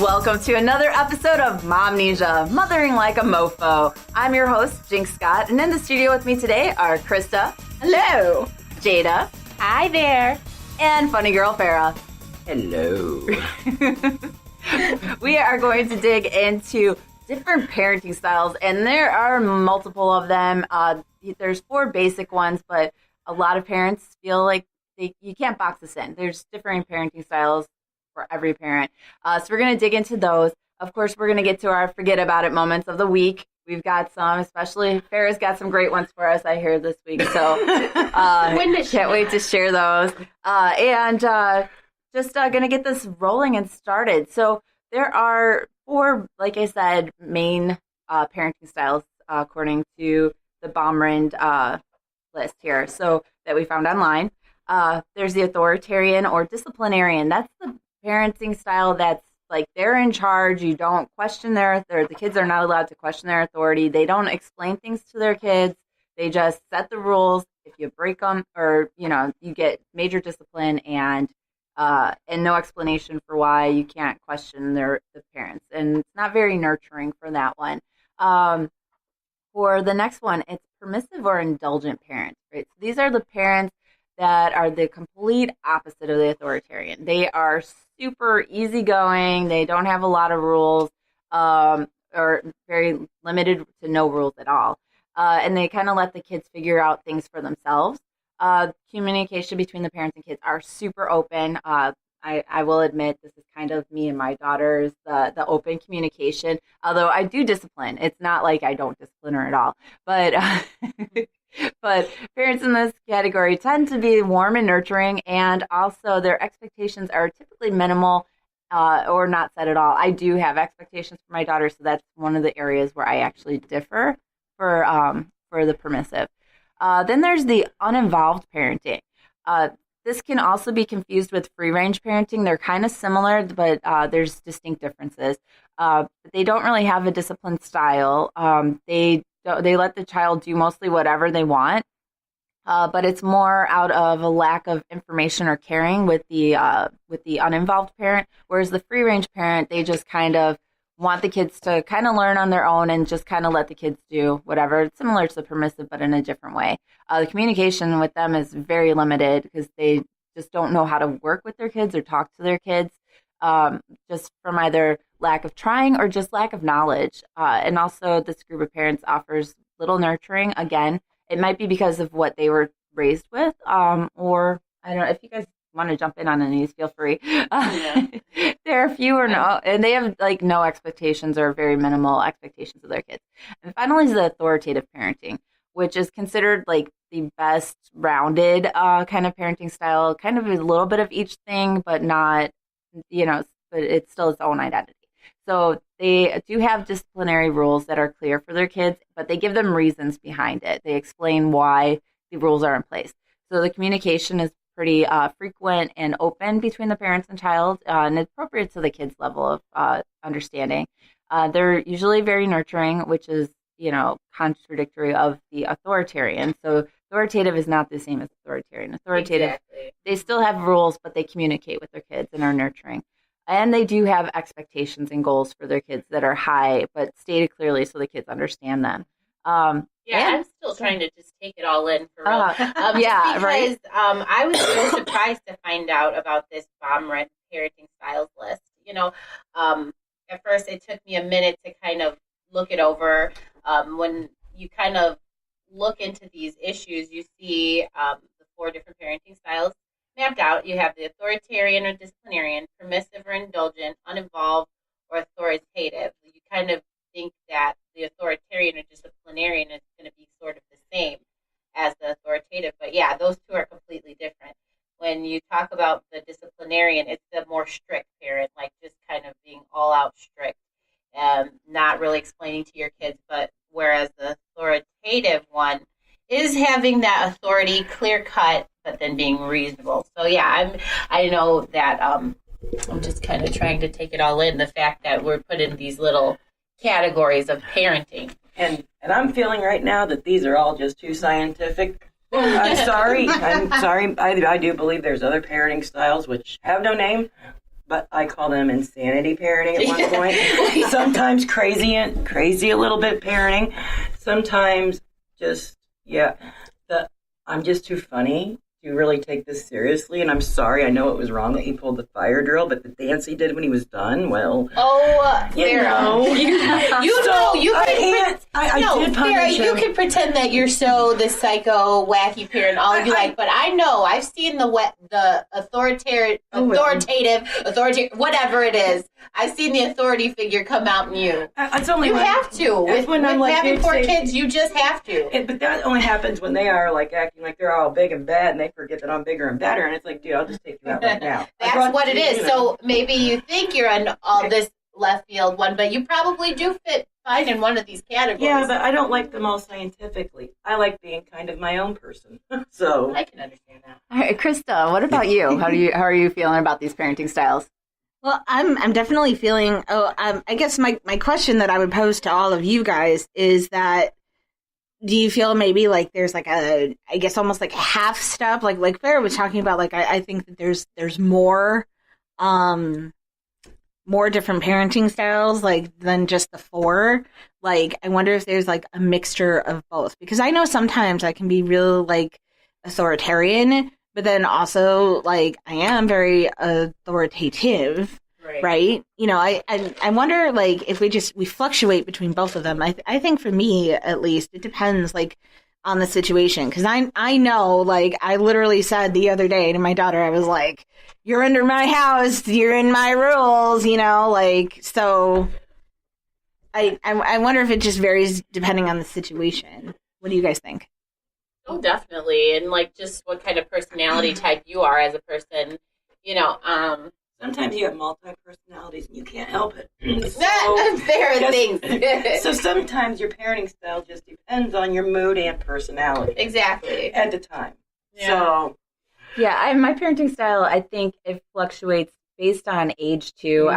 Welcome to another episode of Momnesia, Mothering Like a Mofo. I'm your host, Jinx Scott, and in the studio with me today are Krista. Hello. Tjada. Hi there. And funny girl, Farrah. Hello. We are going to dig into different parenting styles, and there are multiple of them. There's 4 basic ones, but a lot of parents feel like you can't box this in. There's differing parenting styles for every parent. So we're going to dig into those. Of course, we're going to get to our forget about it moments of the week. We've got some, especially Farrah's got some great ones for us, I hear, this week. So can't wait to share those. And just going to get this rolling and started. So there are 4, like I said, main parenting styles according to the Baumrind list here. So that we found online. There's the authoritarian or disciplinarian. That's the parenting style that's like they're in charge. You don't question the kids are not allowed to question their authority. They don't explain things to their kids. They just set the rules. If you break them, or you get major discipline and no explanation for why you can't question the parents. And it's not very nurturing for that one. For the next one, it's permissive or indulgent parents. Right? So these are the parents that are the complete opposite of the authoritarian. They are super easygoing. They don't have a lot of rules, or very limited to no rules at all. And they kind of let the kids figure out things for themselves. Communication between the parents and kids are super open. I will admit this is kind of me and my daughters, the open communication. Although I do discipline. It's not like I don't discipline her at all. But but parents in this category tend to be warm and nurturing, and also their expectations are typically minimal or not set at all. I do have expectations for my daughter, so that's one of the areas where I actually differ for the permissive. Then there's the uninvolved parenting. This can also be confused with free-range parenting. They're kind of similar, but there's distinct differences. They don't really have a disciplined style. They let the child do mostly whatever they want, but it's more out of a lack of information or caring with the uninvolved parent. Whereas the free-range parent, they just kind of want the kids to kind of learn on their own and just kind of let the kids do whatever. It's similar to the permissive, but in a different way. The communication with them is very limited because they just don't know how to work with their kids or talk to their kids, just from either lack of trying or just lack of knowledge. And also this group of parents offers little nurturing. Again, it might be because of what they were raised with, or I don't know if you guys want to jump in on any of these, feel free. There are few or no, and they have like no expectations or very minimal expectations of their kids. And finally is the authoritative parenting, which is considered like the best rounded kind of parenting style, kind of a little bit of each thing, but not, but it's still its own identity. So they do have disciplinary rules that are clear for their kids, but they give them reasons behind it. They explain why the rules are in place. So the communication is pretty frequent and open between the parents and child, and appropriate to the kids' level of understanding. They're usually very nurturing, which is, contradictory of the authoritarian. So authoritative is not the same as authoritarian. Authoritative, exactly. They still have rules, but they communicate with their kids and are nurturing. And they do have expectations and goals for their kids that are high, but stated clearly so the kids understand them. I'm still trying to just take it all in for real. Yeah, right. I was really surprised to find out about this Baumrind parenting styles list. At first it took me a minute to kind of look it over. When you kind of look into these issues, you see the 4 different parenting styles mapped out. You have the authoritarian or disciplinarian, permissive or indulgent, uninvolved, or authoritative. You kind of think that the authoritarian or disciplinarian is going to be sort of the same as the authoritative. But yeah, those 2 are completely different. When you talk about the disciplinarian, it's the more strict parent, like just kind of being all out strict, not really explaining to your kids. But whereas the authoritative one is having that authority clear cut, but then being reasonable. So yeah, I know that I'm just kind of trying to take it all in, the fact that we're put in these little categories of parenting. And I'm feeling right now that these are all just too scientific. I'm sorry. I do believe there's other parenting styles which have no name, but I call them insanity parenting at one point. Sometimes crazy a little bit parenting. Sometimes just, I'm just too funny to really take this seriously, and I'm sorry. I know it was wrong that he pulled the fire drill, but the dance he did when he was done, well, Farrah. Farrah, you can pretend that you're so the psycho, wacky parent, all you like, but I know I've seen the authoritative, whatever it is. I've seen the authority figure come out in you. You have to. With having 4 kids, you just have to. But that only happens when they are like acting like they're all big and bad, and they forget that I'm bigger and better. And it's like, dude, I'll just take you out right now. That's what it is. So maybe you think you're in all this left field one, but you probably do fit fine in one of these categories. Yeah, but I don't like them all scientifically. I like being kind of my own person. So I can understand that. All right, Krista, what about you? How are you feeling about these parenting styles? Well, I'm definitely feeling. I guess my question that I would pose to all of you guys is that, do you feel maybe like there's like almost like a half step, like Farrah was talking about, like I think that there's more different parenting styles like than just the 4. Like I wonder if there's like a mixture of both, because I know sometimes I can be real like authoritarian, but then also like I am very authoritative. Right. You know, I wonder like if we fluctuate between both of them. I think for me at least it depends like on the situation, because I know, like I literally said the other day to my daughter, I was like, "You're under my house, you're in my rules," you know, like so. I wonder if it just varies depending on the situation. What do you guys think? Oh, definitely, and like just what kind of personality type you are as a person, you know. Sometimes you have multi-personalities and you can't help it. Things. So sometimes your parenting style just depends on your mood and personality. Exactly. At the time. Yeah. So. Yeah, my parenting style, I think it fluctuates based on age too.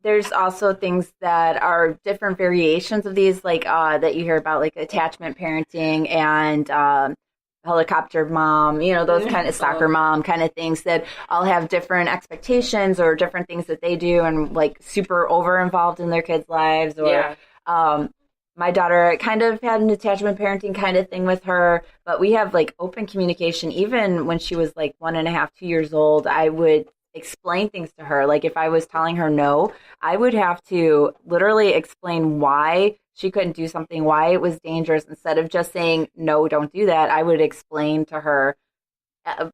There's also things that are different variations of these, like that you hear about, like attachment parenting and helicopter mom, you know, those kind of soccer mom kind of things that all have different expectations or different things that they do and like super over involved in their kids' lives. Or my daughter kind of had an attachment parenting kind of thing with her, but we have like open communication. Even when she was like 1.5, 2 years old, I would explain things to her. Like if I was telling her no, I would have to literally explain why she couldn't do something, why it was dangerous. Instead of just saying, no, don't do that, I would explain to her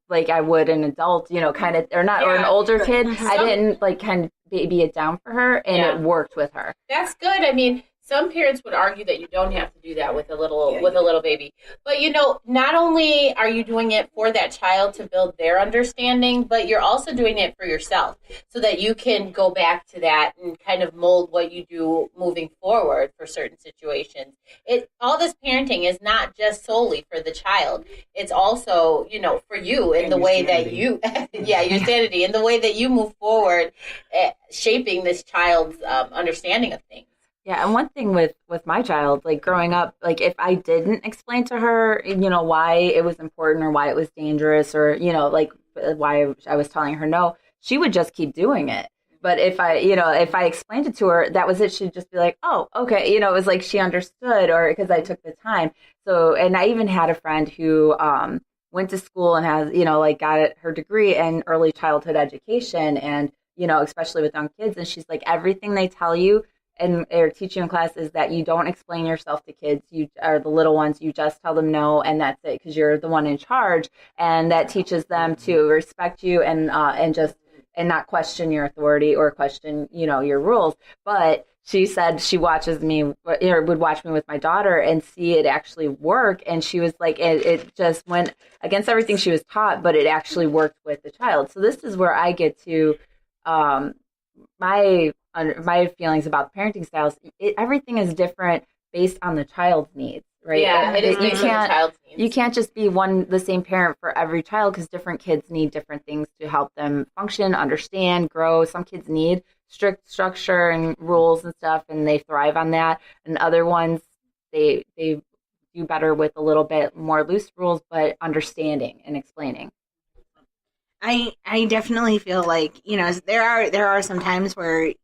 like I would an adult, you know, kind of, or an older kid. I didn't like kind of baby it down for her, and it worked with her. That's good. I mean, some parents would argue that you don't have to do that with a little baby. But, you know, not only are you doing it for that child to build their understanding, but you're also doing it for yourself so that you can go back to that and kind of mold what you do moving forward for certain situations. All this parenting is not just solely for the child. It's also, you know, for you in the way that you, your sanity, in the way that you move forward, shaping this child's understanding of things. Yeah, and one thing with my child, like growing up, like if I didn't explain to her, you know, why it was important or why it was dangerous or, you know, like why I was telling her no, she would just keep doing it. But if I explained it to her, that was it. She'd just be like, oh, okay. You know, it was like she understood, or because I took the time. So, and I even had a friend who went to school and has, you know, like got her degree in early childhood education and, you know, especially with young kids. And she's like, everything they tell you and or teach you in class is that you don't explain yourself to kids. You are the little ones. You just tell them no, and that's it, because you're the one in charge, and that teaches them to respect you and not question your authority or question, you know, your rules. But she said she watches me or would watch me with my daughter and see it actually work, and she was like, it just went against everything she was taught, but it actually worked with the child. So this is where I get to my feelings about parenting styles. Everything is different based on the child's needs, right? Yeah, it is based on the child's needs. You can't just be the same parent for every child, because different kids need different things to help them function, understand, grow. Some kids need strict structure and rules and stuff, and they thrive on that. And other ones, they do better with a little bit more loose rules, but understanding and explaining. I I definitely feel like, there are some times where,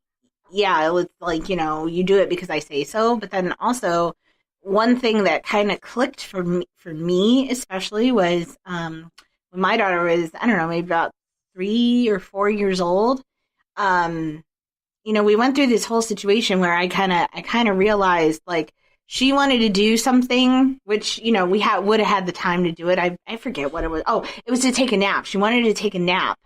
yeah, it's like, you do it because I say so. But then also one thing that kind of clicked for me especially was when my daughter was, I don't know, maybe about 3 or 4 years old. We went through this whole situation where I kind of realized like she wanted to do something, which, we would have had the time to do it. I forget what it was. Oh, it was to take a nap. She wanted to take a nap.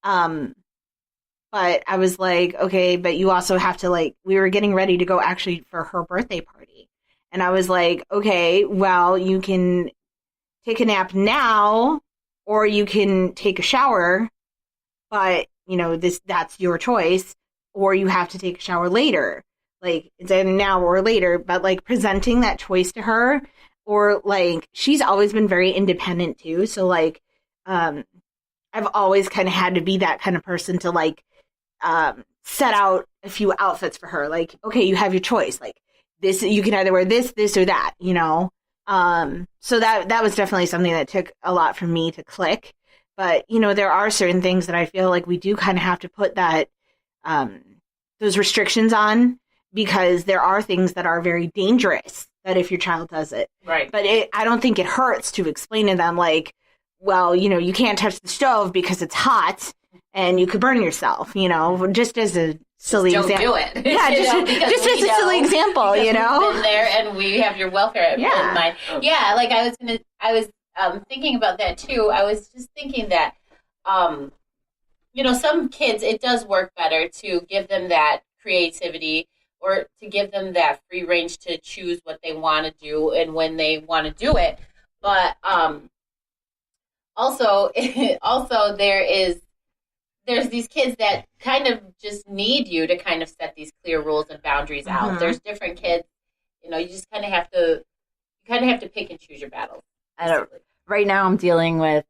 But I was like, okay, but you also have to we were getting ready to go actually for her birthday party. And I was like, okay, well, you can take a nap now or you can take a shower, but that's your choice, or you have to take a shower later. It's either now or later, but presenting that choice to her, or she's always been very independent too. So I've always kind of had to be that kind of person to set out a few outfits for her. Okay, you have your choice. This, you can either wear this or that, So that was definitely something that took a lot for me to click. But, there are certain things that I feel like we do kind of have to put that, those restrictions on, because there are things that are very dangerous that if your child does it. Right. But I don't think it hurts to explain to them well, you can't touch the stove because it's hot and you could burn yourself, just as a silly example. Don't do it. Yeah, just as a silly example, We've been there and we have your welfare in mind. Yeah, I was thinking about that too. I was just thinking that, some kids, it does work better to give them that creativity or to give them that free range to choose what they want to do and when they want to do it. But also there's these kids that kind of just need you to kind of set these clear rules and boundaries out. There's different kids, you just kind of have to pick and choose your battles. Right now I'm dealing with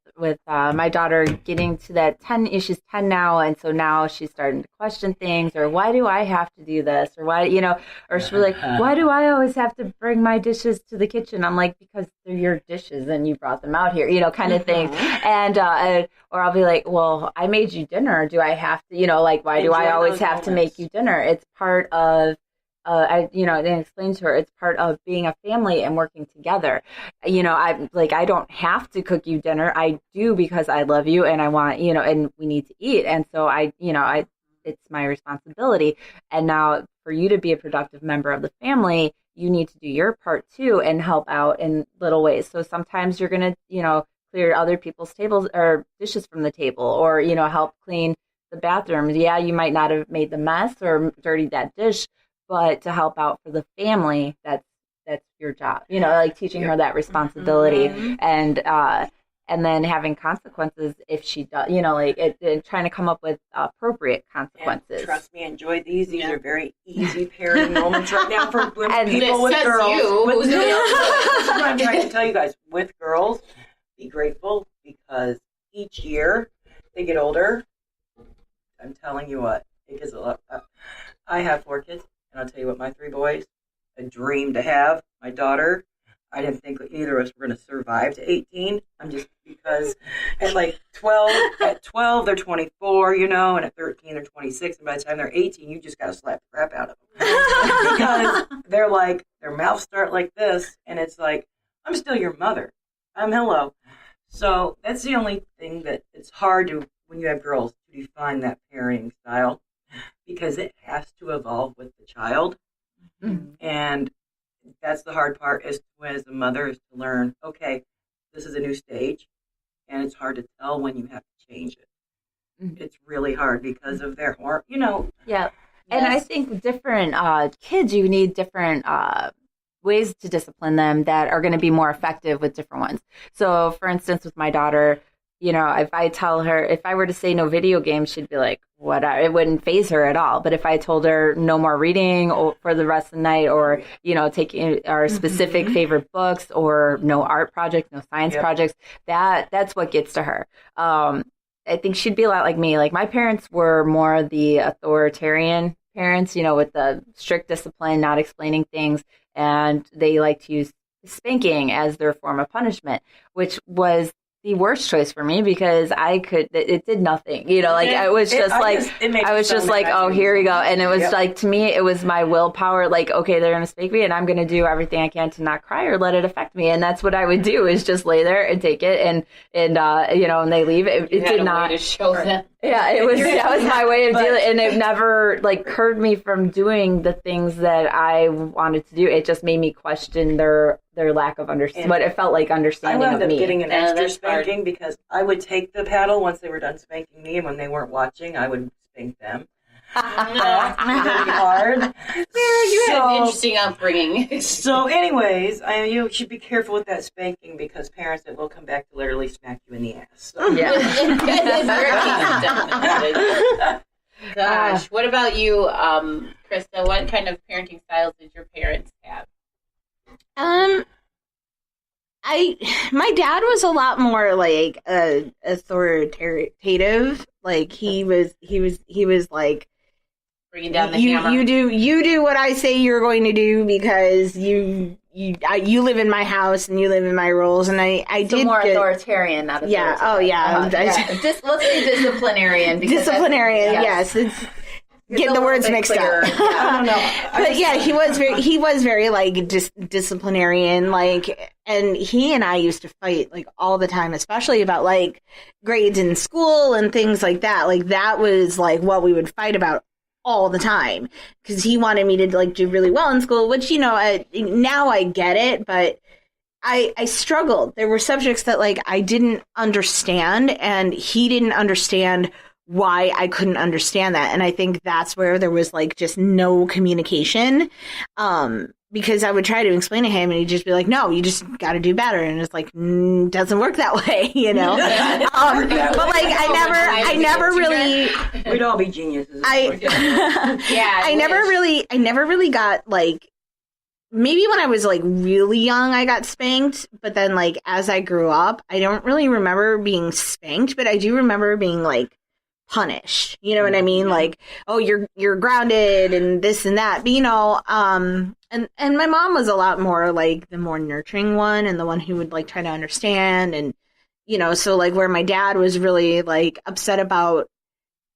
my daughter getting to that 10, she's 10 now, and so now she's starting to question things, or why do I have to do this, or why, or she'll be like, why do I always have to bring my dishes to the kitchen? I'm like, because they're your dishes and you brought them out here, kind of thing. And or I'll be like, well, I made you dinner. Do I have to, why do I always have to make you dinner? It's part of I didn't explain to her, it's part of being a family and working together. I don't have to cook you dinner. I do because I love you and I want, and we need to eat. And so it's my responsibility. And now for you to be a productive member of the family, you need to do your part too and help out in little ways. So sometimes you're going to, clear other people's tables or dishes from the table, or, help clean the bathrooms. Yeah, you might not have made the mess or dirtied that dish, but to help out for the family, that's your job. Teaching her that responsibility, and then having consequences if she does. Trying to come up with appropriate consequences. And trust me, enjoy these. These are very easy parenting moments right now for and people with girls. This is what I'm trying to tell you guys. With girls, be grateful, because each year they get older. I'm telling you what, it gets a lot. I have 4 kids. And I'll tell you what, my 3 boys, a dream to have. My daughter, I didn't think either of us were going to survive to 18. I'm just, because at 12, they're 24, and at 13, they're 26. And by the time they're 18, you just got to slap the crap out of them. Because they're their mouths start like this. And it's I'm still your mother. Hello. So that's the only thing that it's hard to, when you have girls, to define that parenting style. Because it has to evolve with the child. And that's the hard part, as a mother, is to learn, okay, this is a new stage, and it's hard to tell when you have to change it. It's really hard because of their hormone, Yeah. Yes. And I think different kids, you need different ways to discipline them that are going to be more effective with different ones. So, for instance, with my daughter, if I tell her, if I were to say no video games, she'd be like, what? It wouldn't faze her at all. But if I told her no more reading for the rest of the night, or, taking our specific favorite books, or no art projects, no science projects, that's what gets to her. I think she'd be a lot like me. My parents were more the authoritarian parents, with the strict discipline, not explaining things. And they like to use spanking as their form of punishment, which was the worst choice for me because it did nothing. Like I was just like, oh, here we go. And it was like, to me, it was my willpower. Like, okay, they're going to spank me and I'm going to do everything I can to not cry or let it affect me. And that's what I would do, is just lay there and take it. And they leave. It did not. To show them. Yeah, that was my way of dealing, and it never like curbed me from doing the things that I wanted to do. It just made me question their lack of understanding, what it felt like understanding I wound of up me. getting an extra hard. spanking because I would take the paddle once they were done spanking me, and when they weren't watching, I would spank them. Very hard. You had an interesting upbringing. So, anyways, you should be careful with that spanking because parents that will come back to literally smack you in the ass. So. Yeah. Gosh, what about you, Krista? What kind of parenting styles did your parents have? My dad was a lot more like authoritative. Like he was like, Bringing down the hammer. You do what I say you're going to do because you live in my house and you live in my rules, and I did more get, authoritarian, not yeah. Oh yeah, let's say disciplinarian. Disciplinarian. Yes, it's getting the words mixed up. Yeah. I don't know. But yeah, he was very like disciplinarian, like, and he and I used to fight like all the time, especially about like grades in school and things like that. Like that was like what we would fight about all the time, because he wanted me to like do really well in school, which now I get it, but I struggled. There were subjects that like I didn't understand, and he didn't understand why I couldn't understand that. And I think that's where there was like just no communication, because I would try to explain to him and he'd just be like, no, you just got to do better. And it's like, doesn't work that way, But like, I never really, we'd all be geniuses. I never really got like, maybe when I was like really young, I got spanked, but then like as I grew up, I don't really remember being spanked, but I do remember being like punished. You know what I mean? Like, oh, you're grounded and this and that. But and my mom was a lot more like the more nurturing one and the one who would like try to understand, and so like where my dad was really like upset about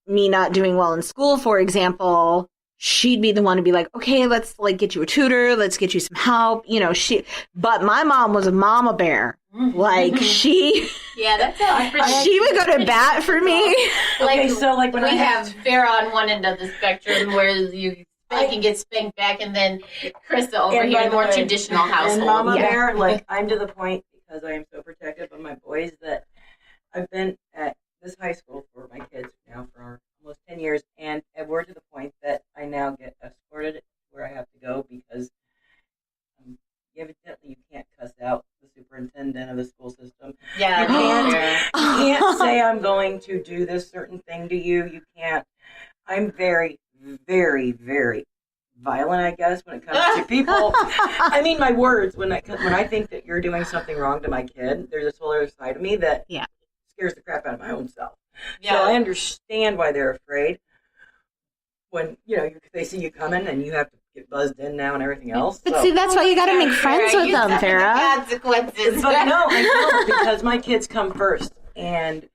me not doing well in school, for example, she'd be the one to be like, okay, let's like get you a tutor, let's get you some help. But my mom was a mama bear. Like she would go to bat for me. Like, so like when we have Farrah on one end of the spectrum where you spank and get spanked back, and then Krista over here, the more traditional household. And Mama Bear, like I'm to the point, because I am so protective of my boys, that I've been at this high school for my kids now for almost 10 years, and we're to the point that I now get escorted where I have to go because evidently you can't cuss out the superintendent of the school system. Yeah, you can't say I'm going to do this certain thing to you. You can't. I'm very, very, very violent, I guess, when it comes to people. I mean, my words, when I think that you're doing something wrong to my kid, there's this whole other side of me that scares the crap out of my own self. Yeah. So I understand why they're afraid when, they see you coming and you have to get buzzed in now and everything else. But see, that's why you got to make friends with them, Farrah. Consequences. But I know, because my kids come first. And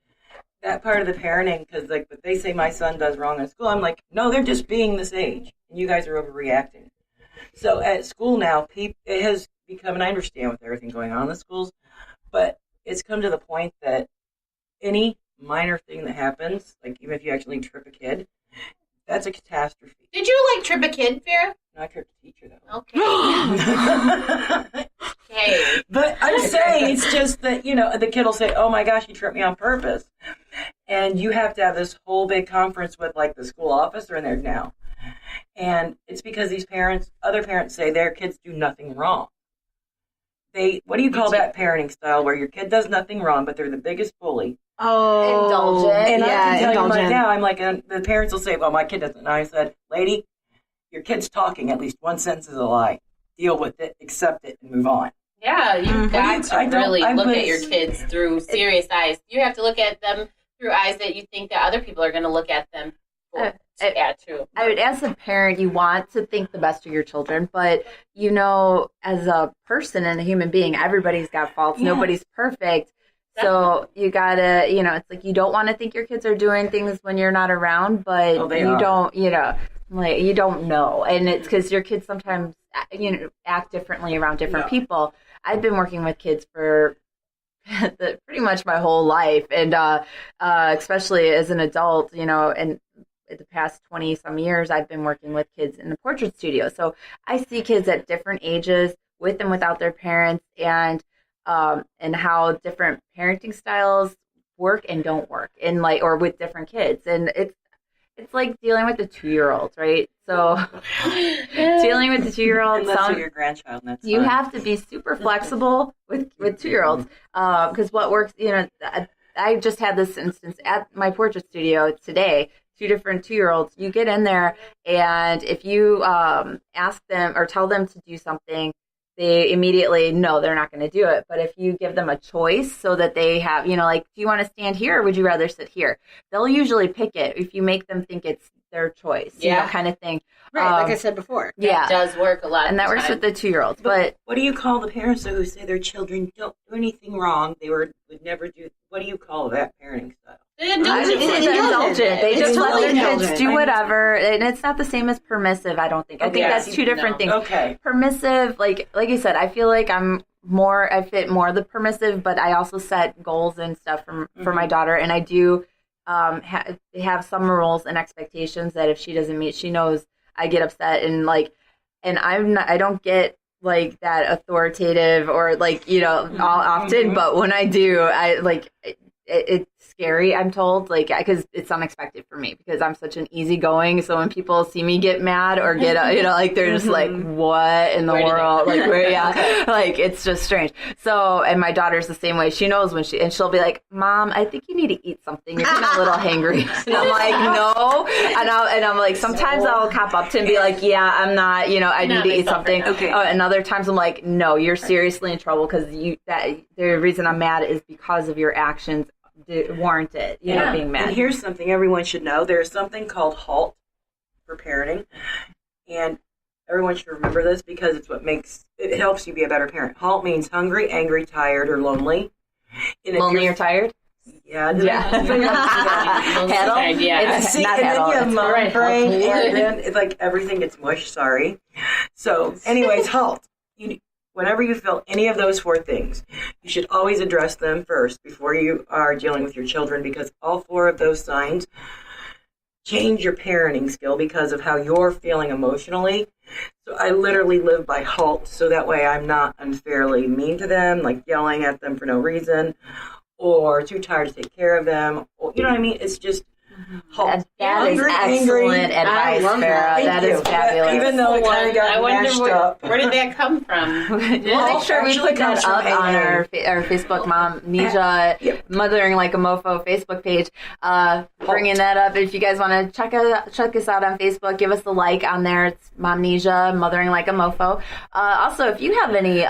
that part of the parenting, because like what they say my son does wrong in school, I'm like, no, they're just being this age. And you guys are overreacting. So at school now, it has become, and I understand with everything going on in the schools, but it's come to the point that any minor thing that happens, like even if you actually trip a kid, that's a catastrophe. Did you trip a kid, Farrah? No, I tripped a teacher though. Okay. Okay. But I'm saying it's just that, the kid will say, oh my gosh, you tripped me on purpose. And you have to have this whole big conference with like the school officer in there now. And it's because these other parents say their kids do nothing wrong. What do you call that parenting style where your kid does nothing wrong, but they're the biggest bully? Oh, indulgent. And I can tell you right now, I'm like, the parents will say, well, my kid doesn't. And I said, lady, your kid's talking. At least one sentence is a lie. Deal with it, accept it, and move on. Yeah, you've got to really look at your kids through serious eyes. You have to look at them through eyes that you think that other people are going to look at them for. True. I would, as a parent, you want to think the best of your children, but as a person and a human being, everybody's got faults. Yeah. Nobody's perfect. So you gotta, it's like you don't want to think your kids are doing things when you're not around, but you don't, like you don't know. And it's because your kids sometimes, act differently around different people. I've been working with kids for pretty much my whole life. And especially as an adult, and the past 20 some years, I've been working with kids in the portrait studio. So I see kids at different ages with and without their parents, and how different parenting styles work and don't work, and or with different kids. And it's like dealing with the 2-year-olds, right? So dealing with the 2-year-olds, unless you're your grandchild, that's you fine. have to be super flexible with 2-year-olds, because what works, I just had this instance at my portrait studio today. 2 different 2-year-olds. You get in there, and if you ask them or tell them to do something, they immediately know they're not going to do it. But if you give them a choice so that they have, like, do you want to stand here or would you rather sit here? They'll usually pick it if you make them think it's their choice, kind of thing. Right, like I said before. That does work a lot. And that works with the 2-year-olds. But what do you call the parents who say their children don't do anything wrong? They would never do. What do you call that parenting style? Indulgent. They just let their kids indulgent. do whatever, and it's not the same as permissive. I don't think. I think that's 2 different things. Okay. Permissive, like you said, I feel like I fit more the permissive, but I also set goals and stuff for my daughter, and I do have some rules and expectations that if she doesn't meet, she knows I get upset, and I don't get like that authoritative or often, but when I do, I it's scary, I'm told, because it's unexpected for me because I'm such an easygoing. So when people see me get mad or get, they're just like, what in the world? It's just strange. So, and my daughter's the same way. She knows when she'll be like, Mom, I think you need to eat something. You're getting a little hangry. And I'm like, no. And I'm like, sometimes I'll cop up to and be like, yeah, I'm not, I need to eat something. Okay. And other times I'm like, no, you're seriously in trouble because the reason I'm mad is because of your actions warrant it, being mad. And here's something everyone should know. There's something called HALT for parenting. And everyone should remember this because it's it helps you be a better parent. HALT means hungry, angry, tired, or lonely. And Lonely or tired? Yeah. Heddle? Yeah. It's See, not and then heddle. you have It's mom right. brain, and then it's like everything gets mush, sorry. So, anyways, HALT. Whenever you feel any of those 4 things, you should always address them first before you are dealing with your children, because all 4 of those signs change your parenting skill because of how you're feeling emotionally. So I literally live by HALT, so that way I'm not unfairly mean to them, like yelling at them for no reason, or too tired to take care of them. Or, you know what I mean? It's just HALT. That is excellent advice, Farrah. That is fabulous. Even though it kind of got mashed up. Where did that come from? We'll make sure we put that up on our Facebook Momnesia Mothering Like a Mofo Facebook page. Bringing that up. If you guys want to check us out on Facebook, give us a like on there. It's Momnesia Mothering Like a Mofo. Also, if you have any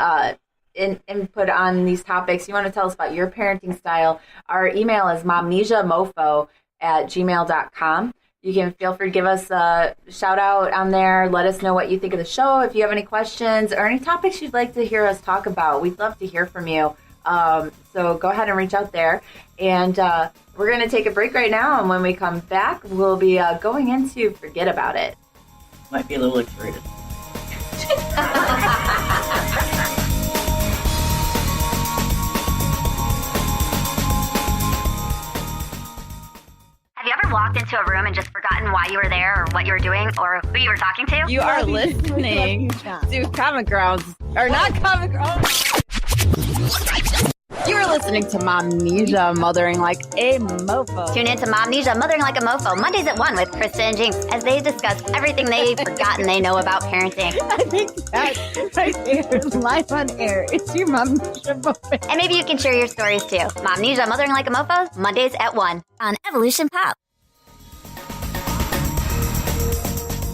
input on these topics, you want to tell us about your parenting style, our email is momnesiamofo@gmail.com. You can feel free to give us a shout out on there. Let us know what you think of the show. If you have any questions or any topics you'd like to hear us talk about, we'd love to hear from you. So go ahead and reach out there. And we're going to take a break right now. And when we come back, we'll be going into Forget About It. Might be a little excited. Have you ever walked into a room and just forgotten why you were there or what you were doing or who you were talking to? You are listening to Comic Grounds, or not Comic Grounds. You are listening to Momnesia Mothering Like a Mofo. Tune in to Momnesia Mothering Like a Mofo, Mondays at 1 with Krista and Jinx, as they discuss everything they've forgotten they know about parenting. I think that right there, live on air. It's your Momnesia Mofo. And maybe you can share your stories too. Momnesia Mothering Like a Mofo, Mondays at 1 on Evolution Pop.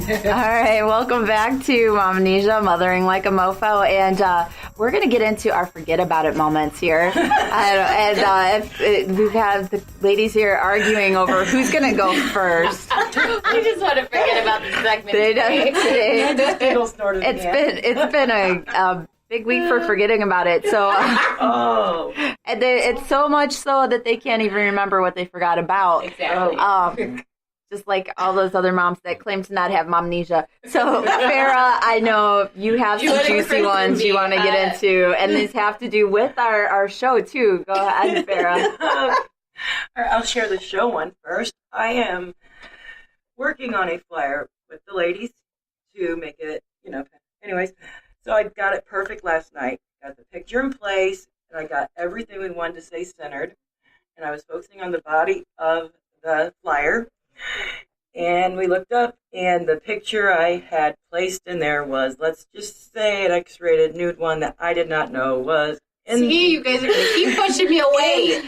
All right, welcome back to Momnesia Mothering Like a Mofo, and we're going to get into our forget about it moments here. We've had the ladies here arguing over who's going to go first. I just want to forget about the segment. Today. Giggles snorted It's been big week for forgetting about it. So, and it's so much so that they can't even remember what they forgot about. Exactly. Just like all those other moms that claim to not have momnesia. So, Farrah, I know you have some juicy ones you want to get into, and these have to do with our show, too. Go ahead, Farrah. All right, I'll share the show one first. I am working on a flyer with the ladies to make it, anyways. So I got it perfect last night. Got the picture in place, and I got everything we wanted to say centered. And I was focusing on the body of the flyer. And we looked up, and the picture I had placed in there was, let's just say, an X-rated nude one that I did not know was See, you guys are going to keep pushing me away.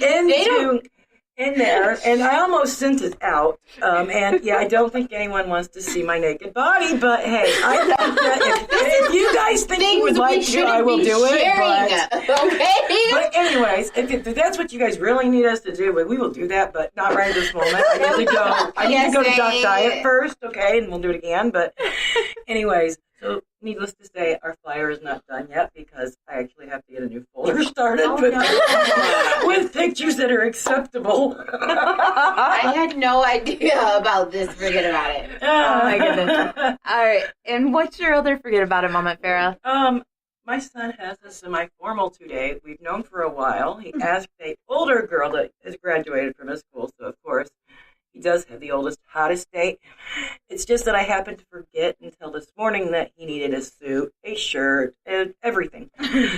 In there, and I almost sent it out. And yeah, I don't think anyone wants to see my naked body, but hey, I think that if you guys think you would like to, I will do it. But anyways, if that's what you guys really need us to do, we will do that, but not right at this moment. I need to go. I need to go to Duck Diet first, okay, and we'll do it again. But anyways. So, needless to say, our flyer is not done yet because I actually have to get a new folder started with pictures that are acceptable. I had no idea about this. Forget about it. Oh, my goodness. All right. And what's your other forget about it moment, Farrah? My son has a semi-formal today. We've known for a while. He asked an older girl that has graduated from his school, so of course, he does have the oldest, hottest date. It's just that I happened to forget until this morning that he needed a suit, a shirt, and everything.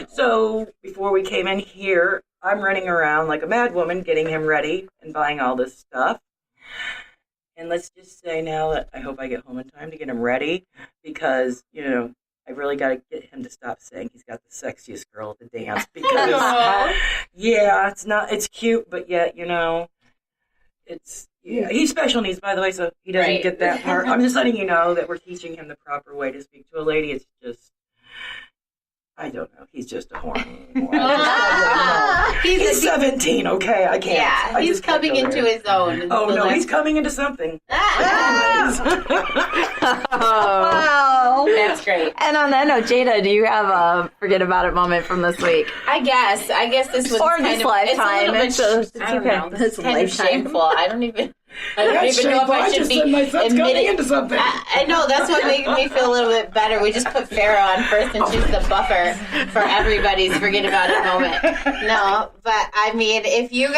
So before we came in here, I'm running around like a mad woman getting him ready and buying all this stuff. And let's just say now that I hope I get home in time to get him ready because, I really got to get him to stop saying he's got the sexiest girl at the dance because, it's cute, but yet, he's special needs, by the way, so he doesn't get that part. I'm just letting you know that we're teaching him the proper way to speak to a lady. It's just, I don't know. He's just a horn. He's 17, okay? I can't. Yeah, he's coming into his own. Oh, no, he's coming into something. Oh, that's great. And on that note, Tjada, do you have a forget about it moment from this week? I guess this was or this lifetime. It's okay. It's kind of shameful. I don't even know if I should be my son's coming into something. I know, that's what made me feel a little bit better. We just put Farrah on first and she's the buffer for everybody's forget about it moment. No, but I mean, if you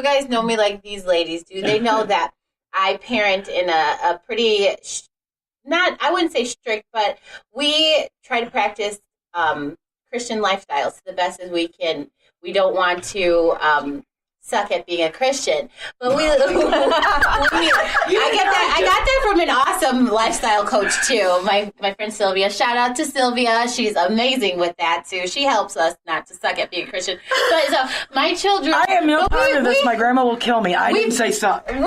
guys know me like these ladies do, they know that I parent in a pretty, I wouldn't say strict, but we try to practice Christian lifestyles to the best as we can. We don't want to suck at being a Christian, but I got that from an awesome lifestyle coach too. My friend Sylvia. Shout out to Sylvia. She's amazing with that too. She helps us not to suck at being a Christian. But so my children. I am no part of this. My grandma will kill me. I didn't say suck. We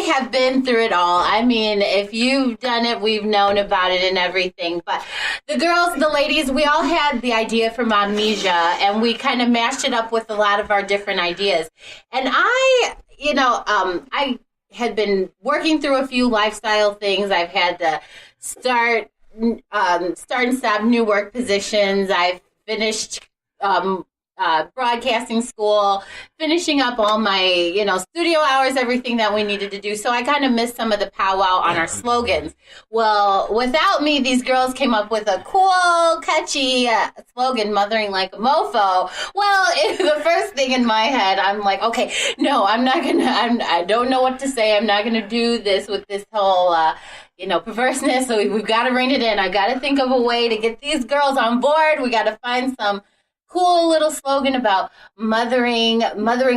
have been through it all. I mean, if you've done it, we've known about it and everything. But the girls, the ladies, we all had the idea for Momnesia, and we kind of mashed it up with a lot of our different ideas. And I had been working through a few lifestyle things. I've had to start and stop new work positions. I've finished broadcasting school, finishing up all my, studio hours, everything that we needed to do. So I kind of missed some of the powwow on our slogans. Well, without me, these girls came up with a cool, catchy slogan, mothering like a mofo. Well, the first thing in my head, I'm like, okay, no, I don't know what to say. I'm not going to do this with this whole, perverseness. So we've got to rein it in. I got to think of a way to get these girls on board. We got to find some cool little slogan about mothering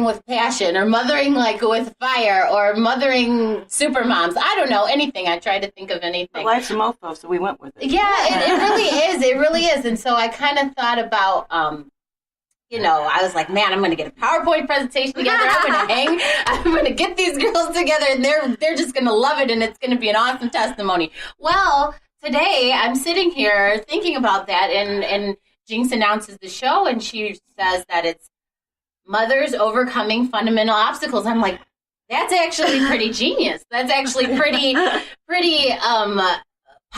with passion, or mothering like with fire, or mothering super moms. I don't know, anything. I tried to think of anything. But life's a mofo, so we went with it. Yeah, it really is. It really is. And so I kind of thought about, I was like, man, I'm going to get a PowerPoint presentation together. I'm going to get these girls together, and they're just going to love it, and it's going to be an awesome testimony. Well, today I'm sitting here thinking about that, and Jinx announces the show, and she says that it's mothers overcoming fundamental obstacles. I'm like, that's actually pretty genius. That's actually pretty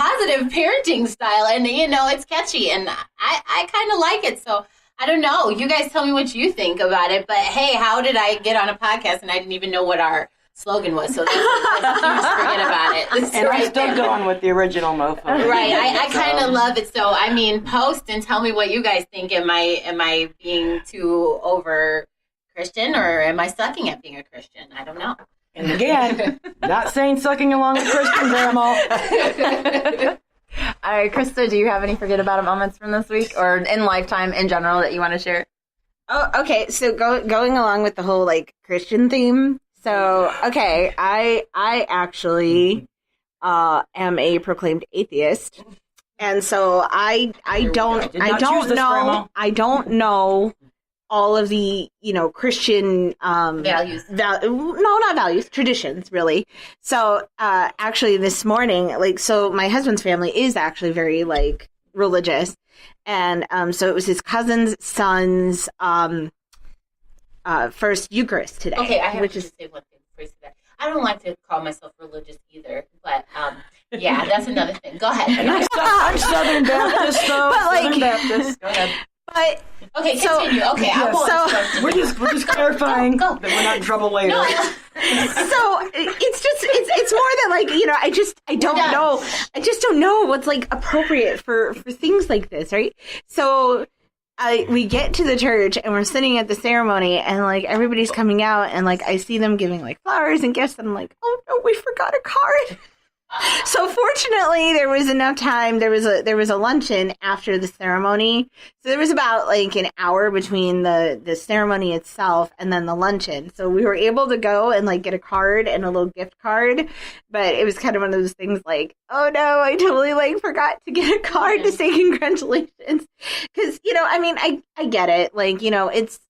positive parenting style, and it's catchy, and I kind of like it. So I don't know. You guys tell me what you think about it. But hey, how did I get on a podcast and I didn't even know what our slogan was? So that's huge. Forget about it. And I'm still going with the original mofo. Right. I kind of love it. So I mean, post and tell me what you guys think. Am I being too over Christian, or am I sucking at being a Christian? I don't know. And again, not saying sucking along with Christian, Grandma. All right, Krista, do you have any forget about it moments from this week or in lifetime in general that you want to share? Oh, okay. So going along with the whole like Christian theme. So, okay, I actually am a proclaimed atheist. And so I don't know all of the, Christian values. Not values, traditions, really. So actually this morning, so my husband's family is actually very religious. And so it was his cousin's son's first Eucharist today. Okay, I have to say one thing before you say that. I don't like to call myself religious either, but yeah, that's another thing. Go ahead. I'm Southern Baptist, though. But Southern Baptist. Go ahead. But okay, continue. Okay, I won't. We're just clarifying go. that we're not in trouble later. No. So it's more that I just don't know what's appropriate for things like this, right? So we get to the church and we're sitting at the ceremony and everybody's coming out and I see them giving flowers and gifts and I'm like, oh no, we forgot a card. So fortunately, there was enough time. There was a luncheon after the ceremony, so there was about an hour between the ceremony itself and then the luncheon. So we were able to go and get a card and a little gift card, but it was kind of one of those things oh no, I totally forgot to get a card to say congratulations, because I get it.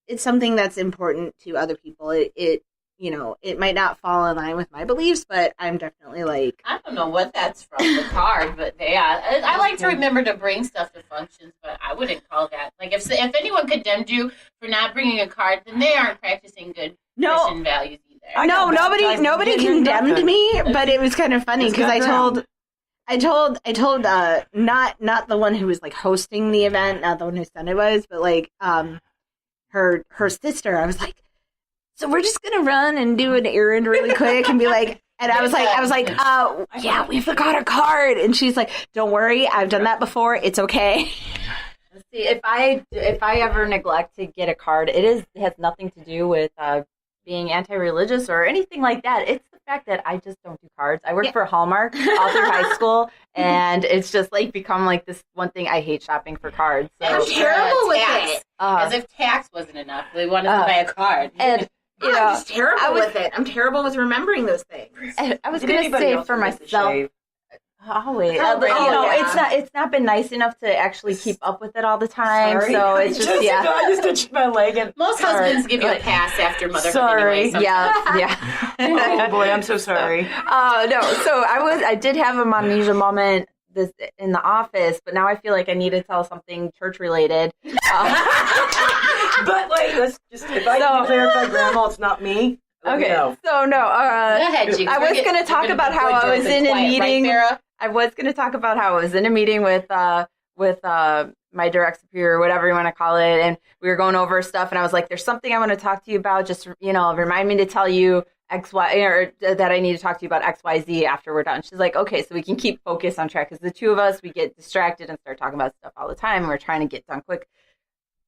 It's something that's important to other people. It might not fall in line with my beliefs, but I'm definitely I don't know what that's from, the card, but yeah, I like to remember to bring stuff to functions, but I wouldn't call that. If anyone condemned you for not bringing a card, then they aren't practicing good Christian values either. No, nobody condemned me, but it was kind of funny because I told not the one who was hosting the event, not the one whose son it was, but her sister. I was like, so we're just gonna run and do an errand really quick and be and I was like, yeah, we forgot a card, and she's like, don't worry, I've done that before, it's okay. See, if I ever neglect to get a card, it has nothing to do with being anti-religious or anything like that. It's the fact that I just don't do cards. I worked for Hallmark all through high school, and it's just become this one thing. I hate shopping for cards. So. I'm terrible with it. As if tax wasn't enough, they wanted to buy a card. And I'm just terrible with it. I'm terrible with remembering those things. I was going to say for myself. Always. It's not been nice enough to actually keep up with it all the time. Sorry. So it's I just itched my leg. And most husbands give you a pass after motherhood. Sorry. Anyway, yeah. Oh boy, I'm so sorry. No. So I did have a Momnesia moment in the office, but now I feel like I need to tell something church related. But let's just, if I can clarify, Grandma, it's not me. Okay. No. So no. Go ahead, Jinx. I was going to talk about how I was in a meeting. Right, I was going to talk about how I was in a meeting with my direct superior, whatever you want to call it, and we were going over stuff, and I was like, "There's something I want to talk to you about. Just remind me to tell you X, Y, or that I need to talk to you about X, Y, Z after we're done." She's like, "Okay, so we can keep focus on track," because the two of us, we get distracted and start talking about stuff all the time, and we're trying to get done quick.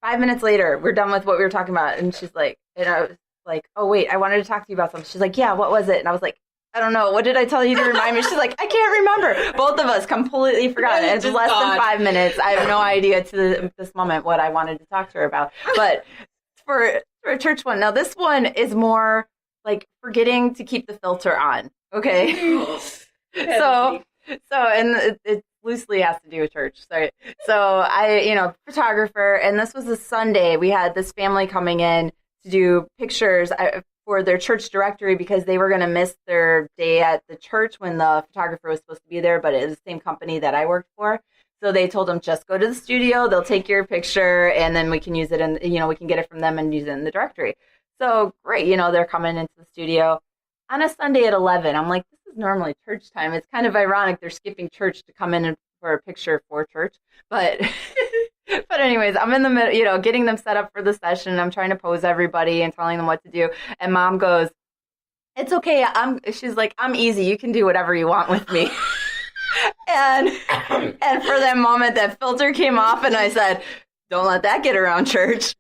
5 minutes later, we're done with what we were talking about, and she's like, and I was like, "Oh wait, I wanted to talk to you about something." She's like, "Yeah, what was it?" And I was like, "I don't know. What did I tell you to remind me?" She's like, "I can't remember." Both of us completely forgot. It's less than 5 minutes. I have no idea to this moment what I wanted to talk to her about. But for a church one, now this one is more forgetting to keep the filter on. Okay, so and it loosely has to do with church. So I photographer, and this was a Sunday. We had this family coming in to do pictures for their church directory because they were going to miss their day at the church when the photographer was supposed to be there, but it was the same company that I worked for. So they told them, just go to the studio, they'll take your picture, and then we can use it, and we can get it from them and use it in the directory. So great, they're coming into the studio on a Sunday at 11. I'm like, this is normally church time. It's kind of ironic they're skipping church to come in for a picture for church. But but anyways, I'm in the middle, getting them set up for the session. I'm trying to pose everybody and telling them what to do. And Mom goes, "It's okay. She's like, I'm easy. You can do whatever you want with me." and for that moment, that filter came off, and I said, "Don't let that get around church."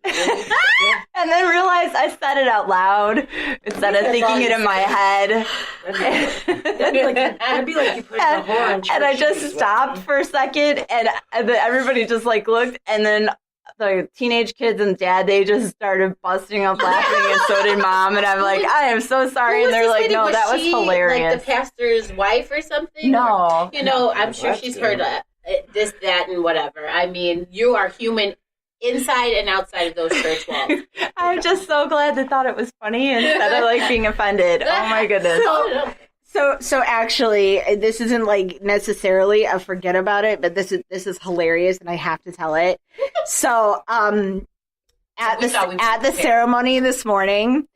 And then realized I said it out loud instead of thinking it in my head. That'd be like you put a whore in church. And I just stopped for a second, and then everybody just like looked, and then the teenage kids and Dad, they just started busting up laughing, and so did Mom. And I'm like, "I am so sorry." And they're like, "No, that was hilarious." Like the pastor's wife or something? No. I'm sure she's heard this, that, and whatever. I mean, you are human inside and outside of those church walls. I'm just so glad they thought it was funny instead of like being offended. Oh my goodness. So actually, this isn't like necessarily a forget about it, but this is hilarious, and I have to tell it. So, at the ceremony this morning,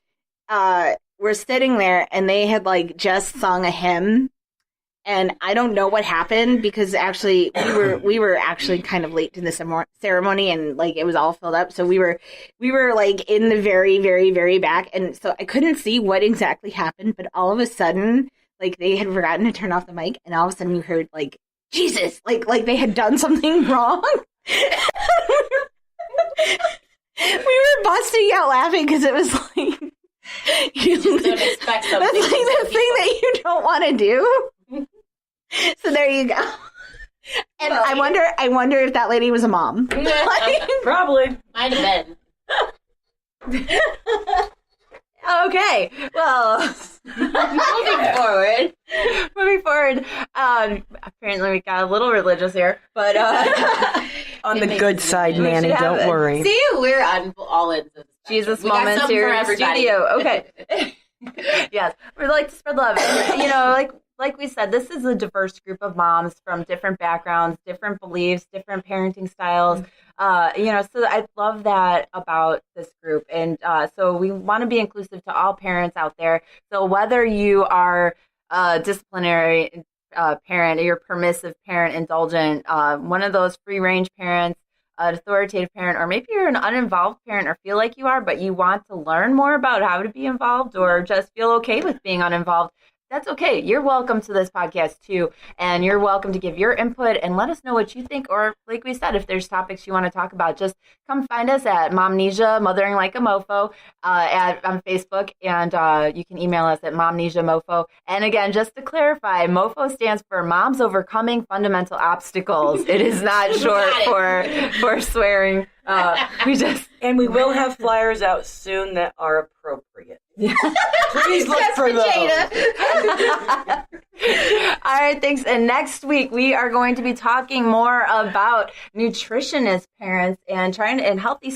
we're sitting there, and they had like just sung a hymn, and I don't know what happened because actually we were actually kind of late to the ceremony, and like it was all filled up, so we were like in the very, very, very back, and so I couldn't see what exactly happened, but all of a sudden, like they had forgotten to turn off the mic, and all of a sudden you heard like Jesus, like they had done something wrong. We were busting out laughing because it was like you just don't expect something. That's like the thing that you don't want to do. So there you go. And I wonder if that lady was a mom. Probably. Might have been. Okay, well, moving forward. Apparently we got a little religious here, but on the good side, Nanny, don't worry. See, we're on all ends of the spectrum. Jesus moments here in the studio. Okay. Yes, we like to spread love. And, like we said, this is a diverse group of moms from different backgrounds, different beliefs, different parenting styles. So I love that about this group. And so we want to be inclusive to all parents out there. So whether you are a disciplinary parent, or you're permissive parent, indulgent, one of those free-range parents, an authoritative parent, or maybe you're an uninvolved parent or feel like you are, but you want to learn more about how to be involved or just feel okay with being uninvolved, that's okay. You're welcome to this podcast too, and you're welcome to give your input and let us know what you think. Or like we said, if there's topics you want to talk about, just come find us at Momnesia Mothering Like a Mofo on Facebook, and you can email us at momnesiamofo. And again, just to clarify, MOFO stands for Moms Overcoming Fundamental Obstacles. It is not short for swearing. We will have flyers out soon that are appropriate. Please look for those. All right, thanks. And next week we are going to be talking more about nutrition as parents and different healthy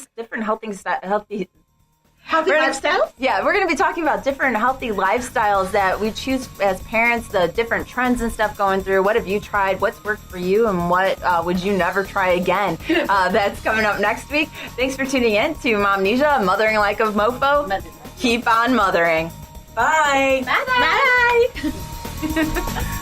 lifestyles? Yeah, we're going to be talking about different healthy lifestyles that we choose as parents, the different trends and stuff going through. What have you tried? What's worked for you? And what would you never try again? That's coming up next week. Thanks for tuning in to Momnesia, Mothering Like a Mofo. Keep on mothering. Bye. Bye. Bye.